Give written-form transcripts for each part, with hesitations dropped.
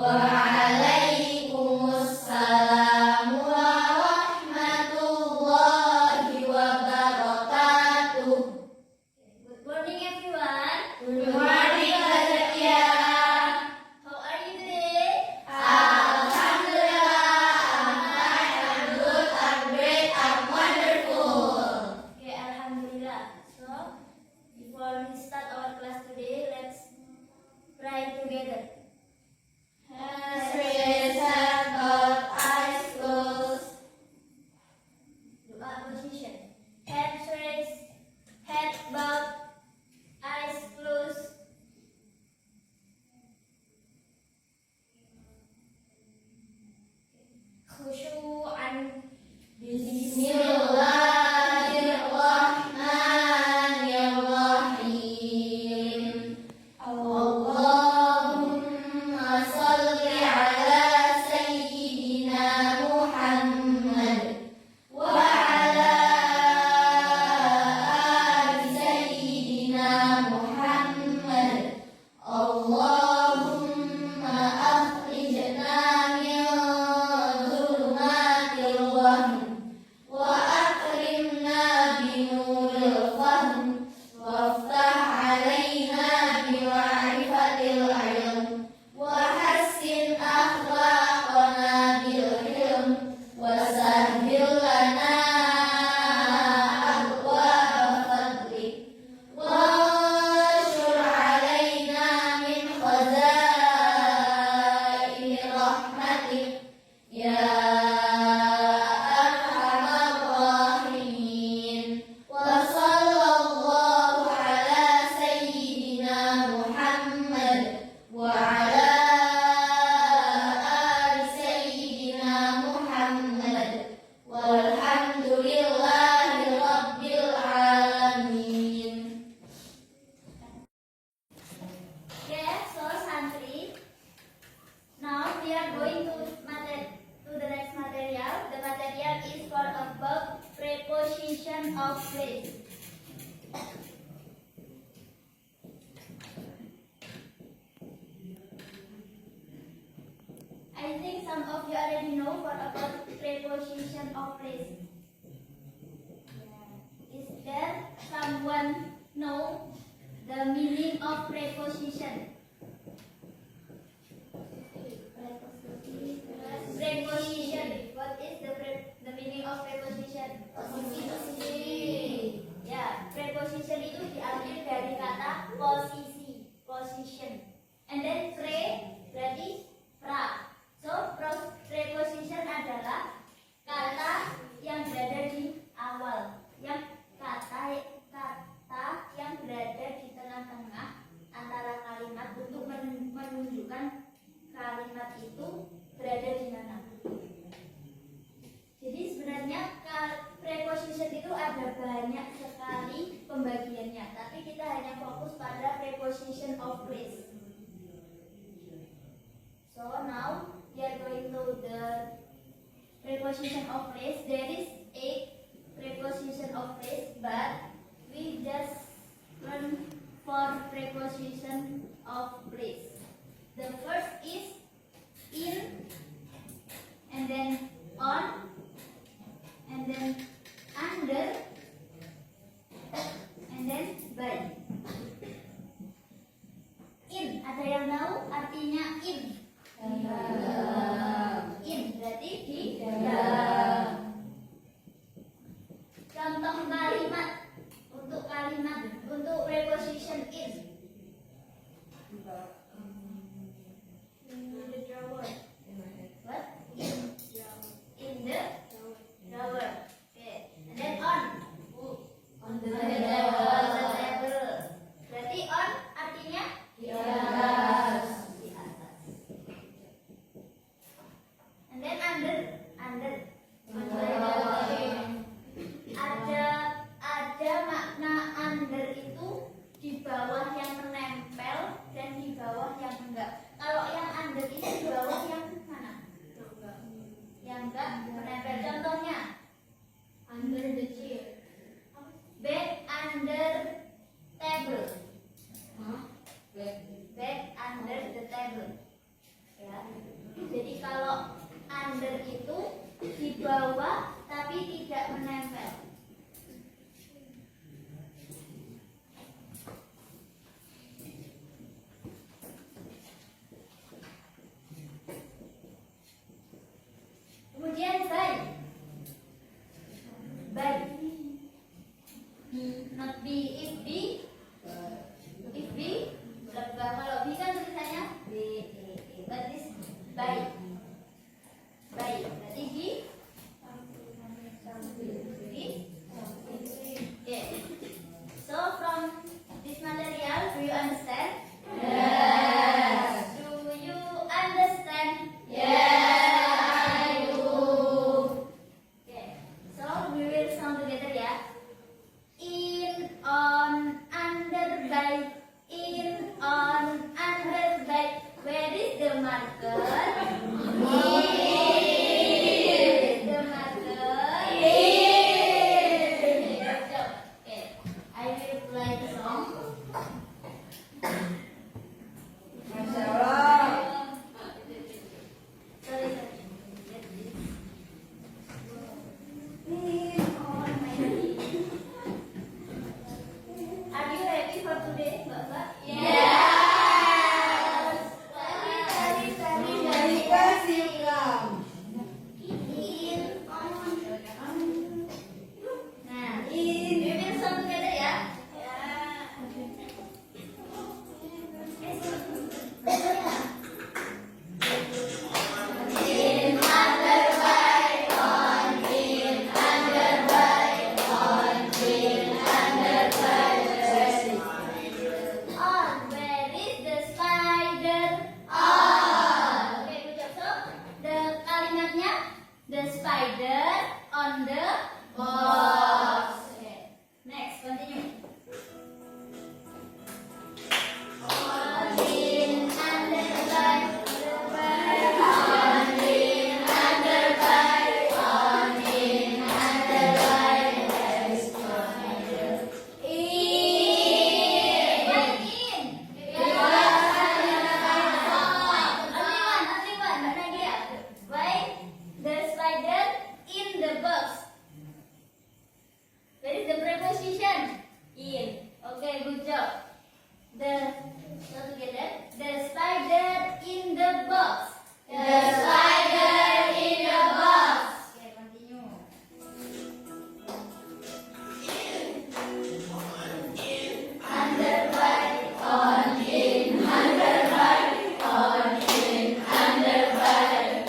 Waalaikumsalam warahmatullahi wabarakatuh. Good morning everyone. Good morning, Zakia. How are you today? Alhamdulillah, I'm fine, I'm good, I'm great, I'm wonderful. Okay, Alhamdulillah. So, before we start our class today, let's pray together. Hands raised, head bowed, eyes closed. Doa position. Head raised, head bowed, eyes closed. Khusyu'an. Bismillahirrahmanirrahim. Allahumma salli ala Sayyidina Muhammad wa ala ali Sayyidina Muhammad. Allahumma akhrijna min dhulumatil wahm wa akrimna binuril fahm waftah alaina biwa'rifatil ilm wa hassin akhlaqana bil hilm wa sahhil lana abwaaba fadlik wa anshur alaina min khazaini rahmatik ya arhamar rahimin. Wa sallallahu ala sayyidina Muhammad wa ala ali sayyidina Muhammad walhamdulillahi rabbil alamin. Okay, so Santri, now we are going to the next material. The material is for above preposition of place. I think some of you already know for above preposition of place. Is there someone know the meaning of preposition? Preposition. What is the meaning of preposition? Posisi. Ya, preposition itu diambil dari kata posisi, position. And then berarti pra. So preposition adalah kata yang berada di awal, yang kata yang berada di tengah-tengah antara kalimat untuk menunjukkan kalimat itu berada di mana. Jadi sebenarnya preposition itu ada banyak sekali pembagiannya, tapi kita hanya fokus pada preposition of place. So now we are going to the preposition of place. There is 8 preposition of place, but we just learn 4 preposition of place. The first is in, and then on, and then under, and then by. In, ada yang tahu artinya in? In berarti di dalam. Contoh kalimat untuk preposition in. What? In the drawer. Okay. And then on. On the table. Berarti on artinya Di atas. di atas. And then under. Under. Ada makna under itu di bawah yang menempel dan di bawah yang enggak. Kalau yang under itu di bawah yang mana? Yang enggak menempel. Contohnya under the chair. Bag under table. Bag under the table. Ya. Jadi kalau under itu di bawah tapi tidak menempel. Kemudian by. Not be, if be, kalau be kan tulisannya b, but this by, berarti be, yeah. So from this material, do you understand? Yes. Do you understand? Yes, I do. Okay. So we will sound together, ya. In, on, under, by. In, on, under, by. Where is the marker? Where is the marker? Good job. Okay. I will play the song. Masya Allah. Sorry. Are you ready for today, Bapak? Yes. Dari Kasih kamu. in, on. Nah, we will song together, ya. In, under, by, on, in, under, by, on, in, under, by, on. Where is the spider? On. Okay, good job. So, the kalimatnya, the spider on the box. Okay. Next, continue. On, in, under, by, on, in, under, by, on, in, under, by, there is spider. In. What in? Only one, Mbak Nadia. Why the spider in the box? Where is the preposition? In. Okay, good job. So together, the spider in the box. The spider in the box. Okay, continue. Under by, on, in, under by, on, in, under by.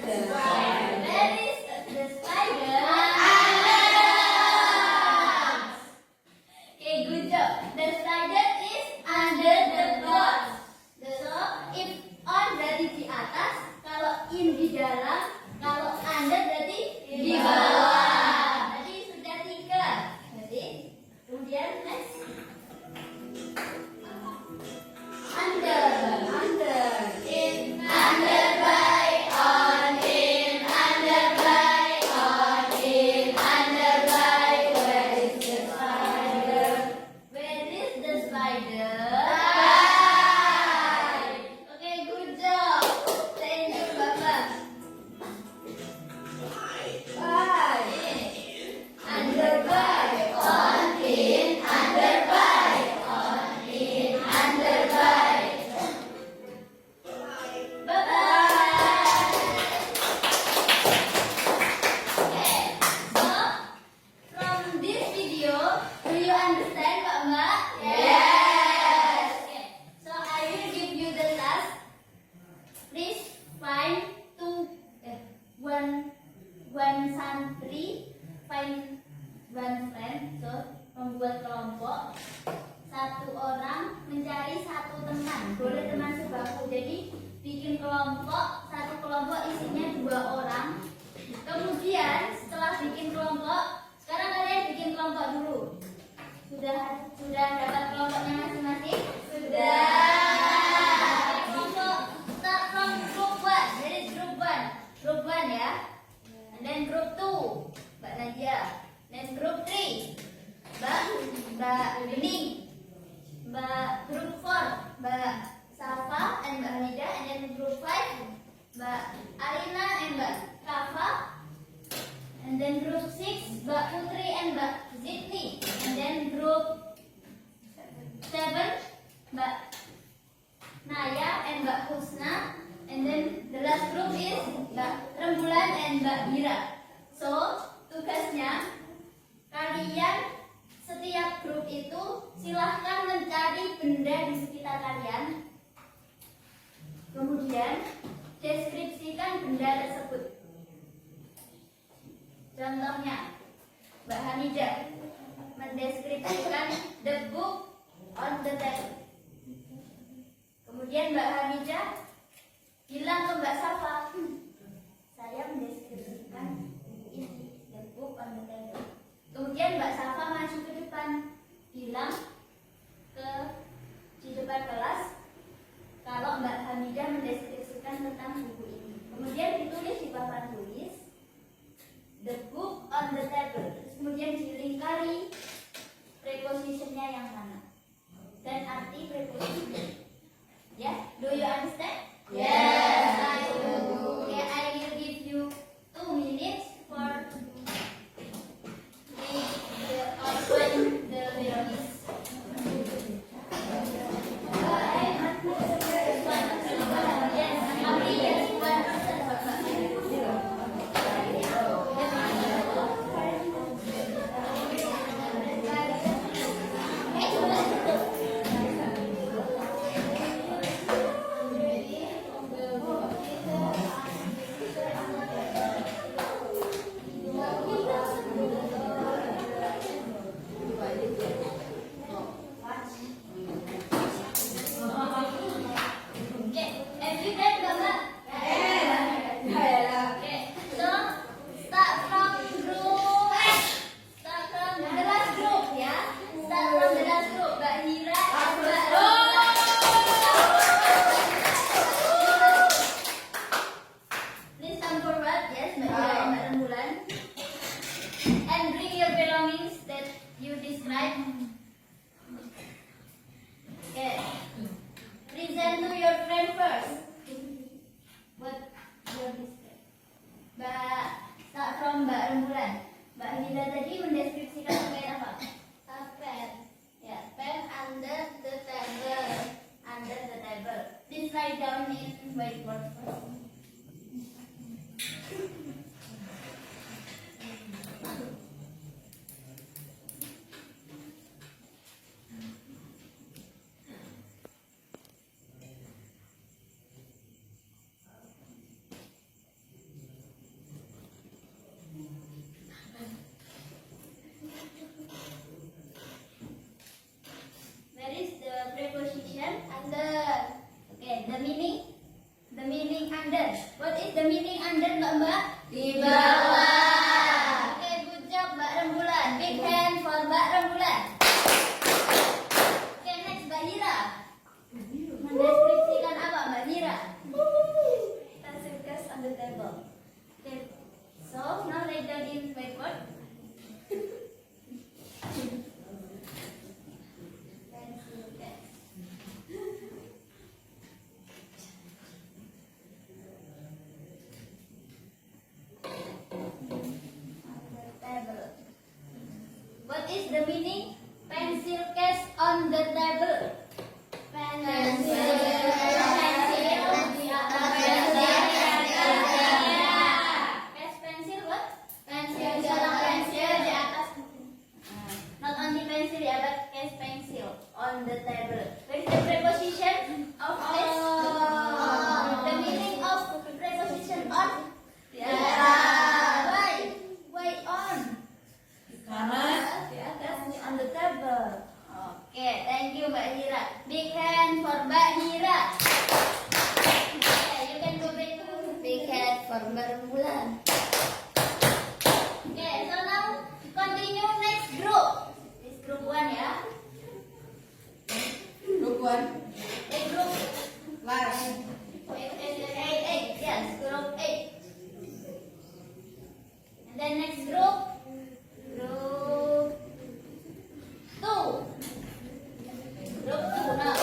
The spider. Where is the spider? Okay, good job. The spider is under the box. So, if on berarti di atas, kalau in di dalam, kalau under berarti di bawah. Tadi sudah 3. Jadi, kemudian next. Under. In, under by, on, in, under by, on, in, under by. Where is the spider? Where is the spider? By. Okay, good job. Thank you, Bapak. By. Under by. On, in, under by, on, in, under by. Bye-bye. Okay, so from this video, do you understand, Pak Mbak? Yes. Okay, so I will give you the task. Please find one santri, find one friend. So membuat kelompok. Satu orang mencari satu teman, boleh teman sebaku. Jadi bikin kelompok, satu kelompok isinya 2 orang. Kemudian setelah bikin kelompok, sekarang kalian bikin kelompok dulu. Sudah dapat kelompoknya masing-masing? Sudah. Kelompok start from group 1. Dari group 1 ya. And then group 2, Mbak Nadia. Then group 3, Mbak Bening. Mbak group 4, Mbak Safa and Mbak Hamida, and then group 5, Mbak Arina and Mbak Kafa, and then group 6, Mbak Putri and Mbak Zidni, and then group 7, Mbak Naya and Mbak Husna, and then the last group is Mbak Rembulan and Mbak Mira. So, tugasnya kalian setiap grup itu silahkan mencari benda di sekitar kalian. Kemudian deskripsikan benda tersebut. Contohnya, Mbak Hamidah mendeskripsikan the book on the table. Kemudian Mbak Hamidah bilang ke Mbak Safa, saya mendeskripsikan ini the book on the table. Kemudian Mbak Safa maju ke depan, bilang di depan kelas kalau Mbak Hamidah mendeskripsikan tentang buku ini. Kemudian ditulis di papan tulis the book on the table. Kemudian dilingkari prepositionnya yang mana dan arti preposition. Ya, do you understand? Yes, I do. Okay, I will give you 2 minutes for open the Veronis. Write down in whiteboard. Where is the preposition under? Okay, the meaning under. What is the meaning under, Mbak? Di bawah. Okay, good job, Mbak Rembulan. Big hand for Mbak Rembulan. Okay, next Mbak Hira. Mendeskripsikan apa, Mbak Hira? Pencil case on the table. Okay, so now write down in whiteboard. Pencil case. What is the meaning? Pencil case on the table. Pencil di atas case pencil what? Pencil di atas. Not only pencil ya, but case pencil on the table. Where is the preposition of this? The meaning of preposition on? Why on? Karena Di atas on the table. Oke, thank you Mbak Hira. Big hand for Mbak Hira. Okay, you can go back to big hand for Mbak Rembulan. Okay, so now continue next group. This group 1 ya. Group 1 Group last. 8, yes, group 8. And then next group, group 2. Group 2 now.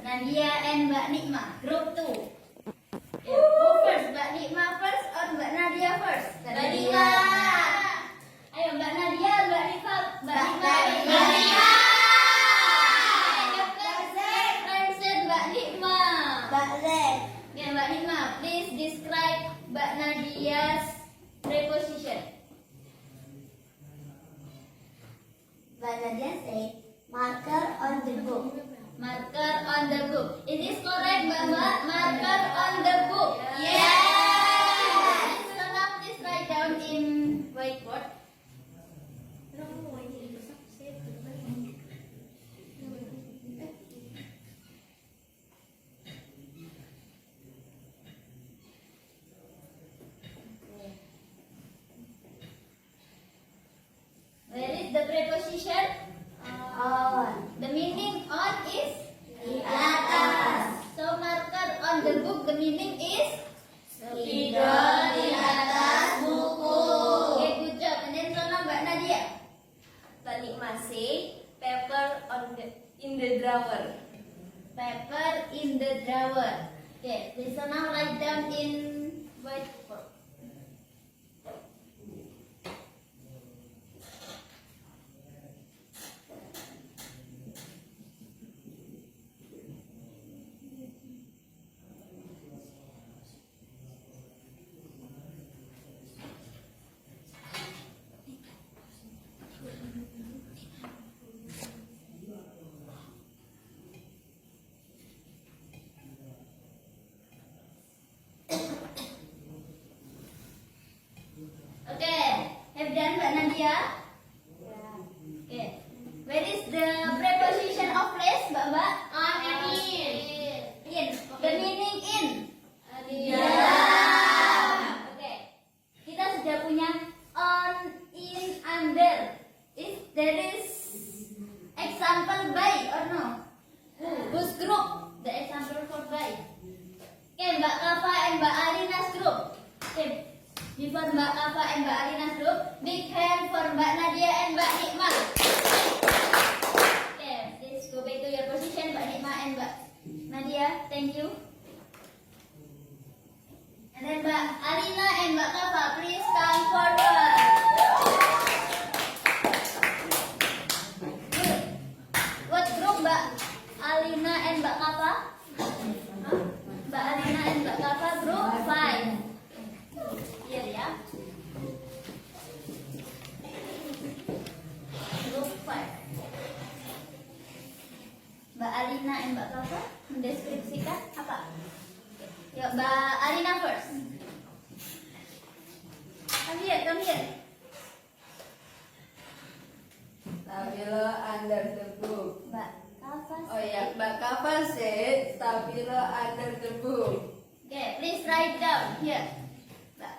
Nadia and Mbak Nikma, group 2. Who first? Mbak Nikma first or Mbak Nadia first? Mbak Nikma. Ayo Mbak Nadia, Mbak Nikma, Mbak Nikma. Mbak Nikma. Mbak Nikma. Mbak Zen. Ya, Mbak Nikma, please describe Mbak Nadia's preposition. Mbak Nadia said, marker on the book. Marker on the book. Is this correct, Mbak? Marker on the book. Yes. So now please write down in whiteboard. Where is the preposition? On. The meaning on is Di atas. so marker on the book. The meaning is Tidur di atas buku. Okay, good job. And then so now Mbak Nadia. Mbak Nikma say, paper in the drawer. Paper in the drawer. Okay, so now write down in whiteboard. Okay, have done Mbak Nadia? Okay. Where is the preposition of place, Mbak? On and in. In. The meaning in. Di dalam. Okay. Kita sudah punya on, in, under. If there is example by or no? Whose group? The example for by. Okay, Mbak Kafa and Mbak Alina's group. Okay. Before Mbak Kafa and Mbak Alina's group, big hand for Mbak Nadia and Mbak Nikma. Okay, let's go back to your position, Mbak Nikma and Mbak Nadia. Thank you. And then Mbak Alina and Mbak Kafa, please come forward. Good. What group, Mbak Alina and Mbak Kafa? Huh? Mbak Alina and Mbak Kafa, group 5. Here ya. Group 5. Mbak Alina and Mbak Kafa mendeskripsikan apa? Yuk, Mbak Alina first. Come here, come here. Stabilo under the book. Mbak Kafa. Oh ya, Mbak Kafa said stabilo under the book. Okay, please write down here. Mbak.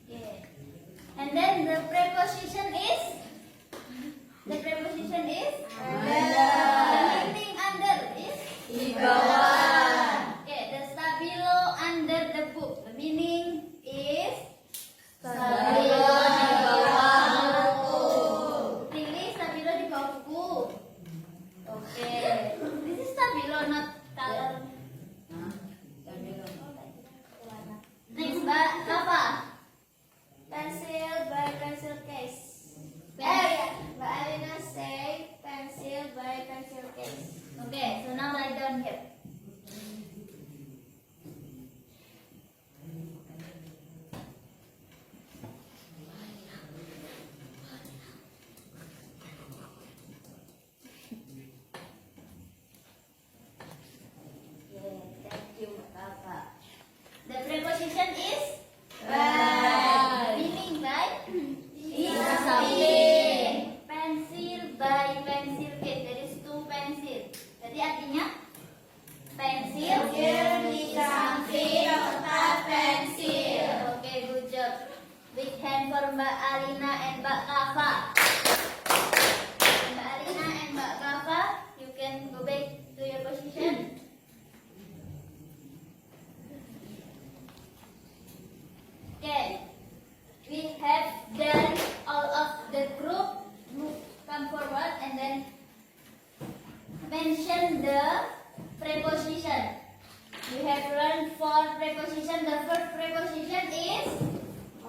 Okay. And then the preposition is? The preposition is? The meaning under is? Di bawah. Okay, the stabilo under the book. The meaning is? Stabilo di bawah buku. Really, stabilo di bawah buku. Okay. This is stabilo, not color. Hah? Stabilo. Next, Mbak, apa? Pencil by pencil case. Big hand for Mbak Alina and Mbak Kafa. Mbak Alina and Mbak Kafa, you can go back to your position. Okay, we have done all of the group. Come forward and then mention the preposition. We have learned 4 preposition. The first preposition is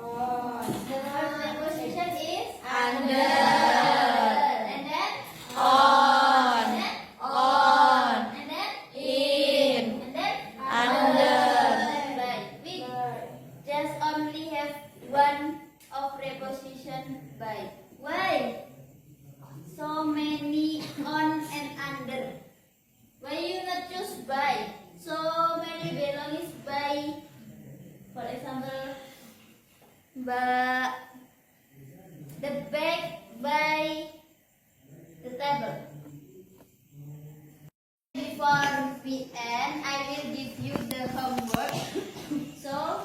On. the first preposition is Under. And then On. and then On. and then In. and then Under. Right. We just only have one of preposition by. Why? So many on and under. Why you not choose by? So many belongs by. For example, the bag by the table. Before we end, I will give you the homework. So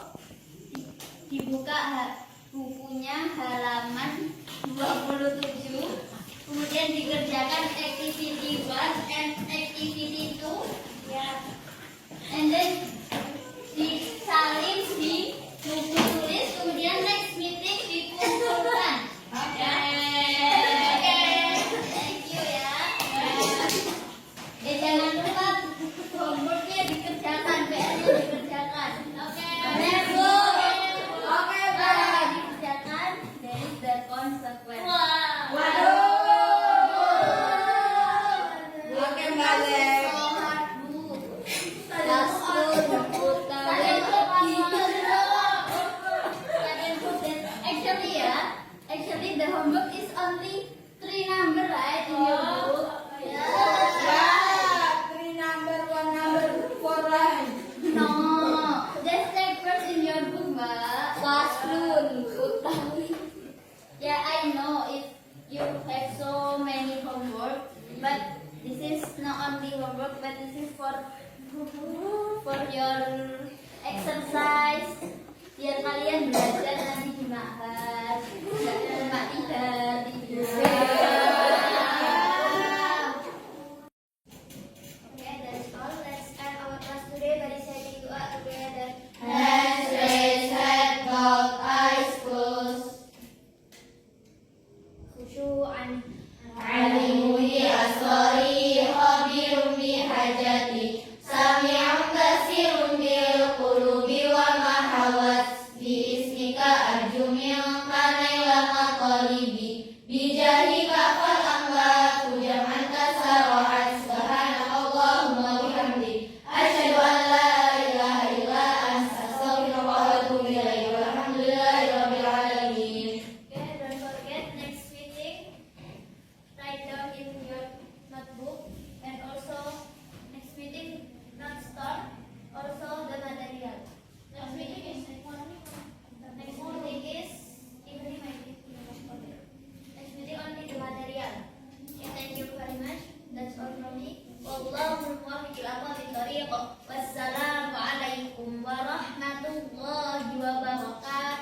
dibuka bukunya halaman 27. Kemudian dikerjakan activity 1 and activity 2. Ya. And then disalin di buku tulis. Kemudian next meeting dikumpulkan. Oke. Thank you ya. Jangan lupa homeworknya dikerjakan, PR-nya dikerjakan. Oke. Bu. Oke, Pak. Dikerjakan. There is the consequence. Waduh. Oke, Mbak Lek. Actually the homework is only 3 number, right, in your book? Yeah, 3 number, 1 number, 4 line. No, just take first in your book, Mbak. Yeah, I know if you have so many homework, but this is not only homework, but this is for your exercise. Biar kalian belajar nanti di mahal, Mbak Ida, di Okay, that's all. Let's end our class today by reciting doa together. Hands raised, head bowed, eyes closed. Khusyu'an. Alimu bi asrari, khabirun bi hajati, sami'un basirun bil qulubi wa ma hawat, bi ismika arju min kanaila maqalibi, bi jahika qad amlatu jam'an tasara'at, subhanakallahumma wa bihamdik, asyhadu an la ilaha illa anta, astaghfiruka wa atubu ilaik, walhamdulillahi rabbil alamin. Okay, don't forget next meeting. Write down in your notebook, and also next meeting not start. Also the material. Next meeting is next meeting is evening. Okay. Next meeting only the material. Okay, thank you very much. That's all from me. Wallahu muwaffiq ila aqwamit thariq. Wassalamu alaikum warahmatullahi wabarakatuh.